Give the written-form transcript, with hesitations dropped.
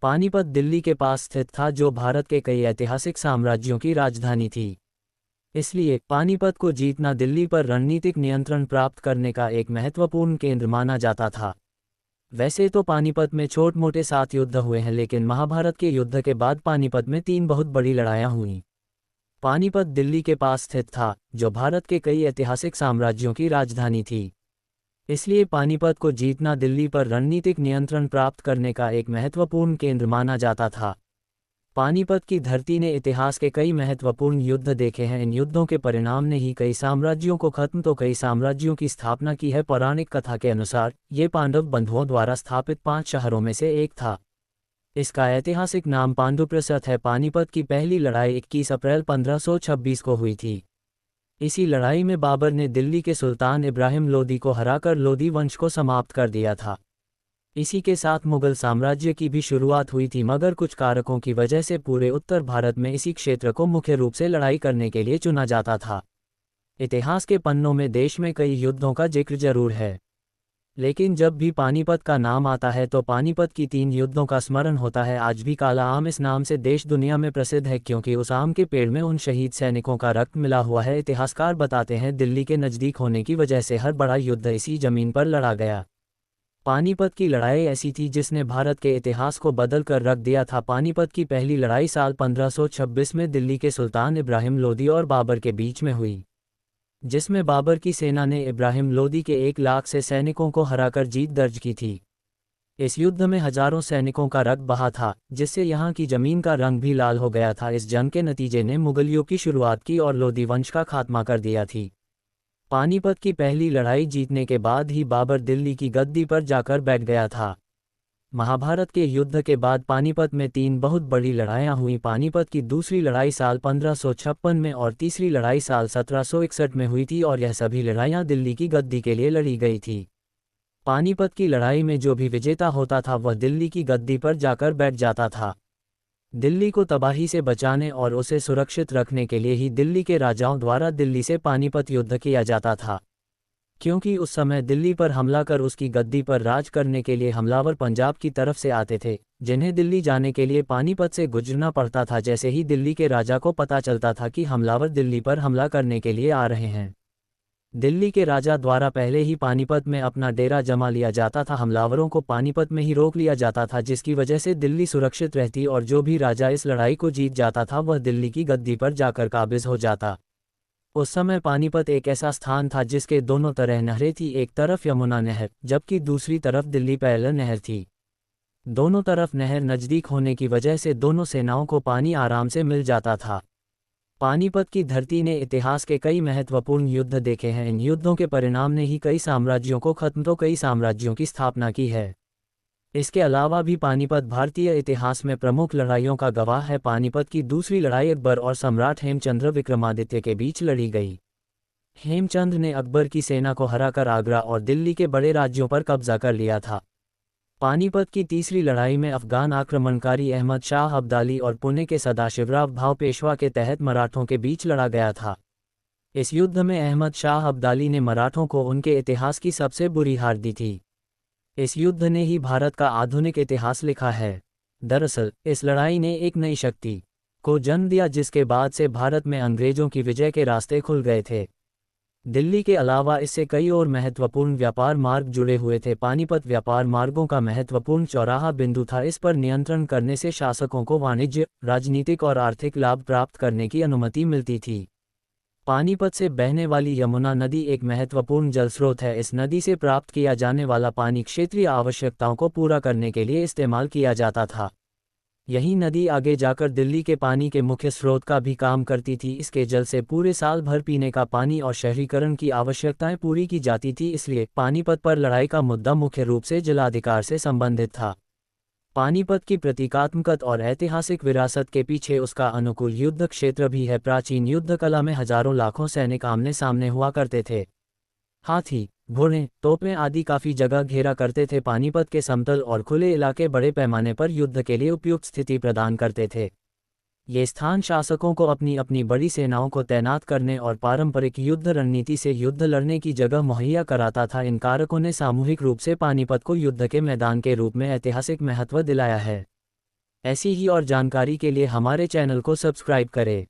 पानीपत दिल्ली के पास स्थित था, जो भारत के कई ऐतिहासिक साम्राज्यों की राजधानी थी। इसलिए पानीपत को जीतना दिल्ली पर रणनीतिक नियंत्रण प्राप्त करने का एक महत्वपूर्ण केंद्र माना जाता था। वैसे तो पानीपत में छोट मोटे 7 युद्ध हुए हैं, लेकिन महाभारत के युद्ध के बाद पानीपत में 3 बहुत बड़ी लड़ाइयाँ हुईं। पानीपत दिल्ली के पास स्थित था, जो भारत के कई ऐतिहासिक साम्राज्यों की राजधानी थी। इसलिए पानीपत को जीतना दिल्ली पर रणनीतिक नियंत्रण प्राप्त करने का एक महत्वपूर्ण केंद्र माना जाता था। पानीपत की धरती ने इतिहास के कई महत्वपूर्ण युद्ध देखे हैं। इन युद्धों के परिणाम ने ही कई साम्राज्यों को खत्म तो कई साम्राज्यों की स्थापना की है। पौराणिक कथा के अनुसार ये पांडव बंधुओं द्वारा स्थापित 5 शहरों में से एक था। इसका ऐतिहासिक नाम पांडुप्रस्थ है। पानीपत की पहली लड़ाई 21 अप्रैल 1526 को हुई थी। इसी लड़ाई में बाबर ने दिल्ली के सुल्तान इब्राहिम लोदी को हराकर लोदी वंश को समाप्त कर दिया था। इसी के साथ मुगल साम्राज्य की भी शुरुआत हुई थी, मगर कुछ कारकों की वजह से पूरे उत्तर भारत में इसी क्षेत्र को मुख्य रूप से लड़ाई करने के लिए चुना जाता था। इतिहास के पन्नों में देश में कई युद्धों का जिक्र जरूर है, लेकिन जब भी पानीपत का नाम आता है तो पानीपत की 3 युद्धों का स्मरण होता है। आज भी काला आम इस नाम से देश दुनिया में प्रसिद्ध है, क्योंकि उस आम के पेड़ में उन शहीद सैनिकों का रक्त मिला हुआ है। इतिहासकार बताते हैं, दिल्ली के नज़दीक होने की वजह से हर बड़ा युद्ध इसी जमीन पर लड़ा गया। पानीपत की लड़ाई ऐसी थी जिसने भारत के इतिहास को बदल कर रख दिया था। पानीपत की पहली लड़ाई साल 1526 में दिल्ली के सुल्तान इब्राहिम लोदी और बाबर के बीच में हुई, जिसमें बाबर की सेना ने इब्राहिम लोदी के 1 लाख से सैनिकों को हराकर जीत दर्ज की थी। इस युद्ध में हजारों सैनिकों का रक्त बहा था, जिससे यहाँ की जमीन का रंग भी लाल हो गया था। इस जंग के नतीजे ने मुगलियों की शुरुआत की और लोदी वंश का खात्मा कर दिया थी। पानीपत की पहली लड़ाई जीतने के बाद ही बाबर दिल्ली की गद्दी पर जाकर बैठ गया था। महाभारत के युद्ध के बाद पानीपत में 3 बहुत बड़ी लड़ाइयाँ हुईं। पानीपत की दूसरी लड़ाई साल 1556 में और तीसरी लड़ाई साल 1761 में हुई थी, और यह सभी लड़ाइयाँ दिल्ली की गद्दी के लिए लड़ी गई थी। पानीपत की लड़ाई में जो भी विजेता होता था वह दिल्ली की गद्दी पर जाकर बैठ जाता था। दिल्ली को तबाही से बचाने और उसे सुरक्षित रखने के लिए ही दिल्ली के राजाओं द्वारा दिल्ली से पानीपत युद्ध किया जाता था, क्योंकि उस समय दिल्ली पर हमला कर उसकी गद्दी पर राज करने के लिए हमलावर पंजाब की तरफ से आते थे, जिन्हें दिल्ली जाने के लिए पानीपत से गुजरना पड़ता था। जैसे ही दिल्ली के राजा को पता चलता था कि हमलावर दिल्ली पर हमला करने के लिए आ रहे हैं, दिल्ली के राजा द्वारा पहले ही पानीपत में अपना डेरा जमा लिया जाता था। हमलावरों को पानीपत में ही रोक लिया जाता था, जिसकी वजह से दिल्ली सुरक्षित रहती और जो भी राजा इस लड़ाई को जीत जाता था वह दिल्ली की गद्दी पर जाकर काबिज हो जाता। उस समय पानीपत एक ऐसा स्थान था जिसके दोनों तरह नहरें थी। एक तरफ यमुना नहर, जबकि दूसरी तरफ दिल्ली पैलर नहर थी। दोनों तरफ नहर नज़दीक होने की वजह से दोनों सेनाओं को पानी आराम से मिल जाता था। पानीपत की धरती ने इतिहास के कई महत्वपूर्ण युद्ध देखे हैं। इन युद्धों के परिणाम ने ही कई साम्राज्यों को खत्म तो कई साम्राज्यों की स्थापना की है। इसके अलावा भी पानीपत भारतीय इतिहास में प्रमुख लड़ाइयों का गवाह है। पानीपत की दूसरी लड़ाई अकबर और सम्राट हेमचंद्र विक्रमादित्य के बीच लड़ी गई। हेमचंद्र ने अकबर की सेना को हराकर आगरा और दिल्ली के बड़े राज्यों पर कब्जा कर लिया था। पानीपत की तीसरी लड़ाई में अफगान आक्रमणकारी अहमद शाह अब्दाली और पुणे के सदाशिवराव भाव पेशवा के तहत मराठों के बीच लड़ा गया था। इस युद्ध में अहमद शाह अब्दाली ने मराठों को उनके इतिहास की सबसे बुरी हार दी थी। इस युद्ध ने ही भारत का आधुनिक इतिहास लिखा है। दरअसल इस लड़ाई ने एक नई शक्ति को जन्म दिया, जिसके बाद से भारत में अंग्रेजों की विजय के रास्ते खुल गए थे। दिल्ली के अलावा इससे कई और महत्वपूर्ण व्यापार मार्ग जुड़े हुए थे। पानीपत व्यापार मार्गों का महत्वपूर्ण चौराहा बिंदु था। इस पर नियंत्रण करने से शासकों को वाणिज्य, राजनीतिक और आर्थिक लाभ प्राप्त करने की अनुमति मिलती थी। पानीपत से बहने वाली यमुना नदी एक महत्वपूर्ण जल स्रोत है। इस नदी से प्राप्त किया जाने वाला पानी क्षेत्रीय आवश्यकताओं को पूरा करने के लिए इस्तेमाल किया जाता था। यही नदी आगे जाकर दिल्ली के पानी के मुख्य स्रोत का भी काम करती थी। इसके जल से पूरे साल भर पीने का पानी और शहरीकरण की आवश्यकताएं पूरी की जाती थी। इसलिए पानीपत पर लड़ाई का मुद्दा मुख्य रूप से जलाधिकार से संबंधित था। पानीपत की प्रतीकात्मक और ऐतिहासिक विरासत के पीछे उसका अनुकूल युद्ध क्षेत्र भी है। प्राचीन युद्ध कला में हजारों लाखों सैनिक आमने सामने हुआ करते थे। हाथी, घोड़े, तोपें आदि काफ़ी जगह घेरा करते थे। पानीपत के समतल और खुले इलाके बड़े पैमाने पर युद्ध के लिए उपयुक्त स्थिति प्रदान करते थे। ये स्थान शासकों को अपनी अपनी बड़ी सेनाओं को तैनात करने और पारंपरिक युद्ध रणनीति से युद्ध लड़ने की जगह मुहैया कराता था। इन कारकों ने सामूहिक रूप से पानीपत को युद्ध के मैदान के रूप में ऐतिहासिक महत्व दिलाया है। ऐसी ही और जानकारी के लिए हमारे चैनल को सब्सक्राइब करें।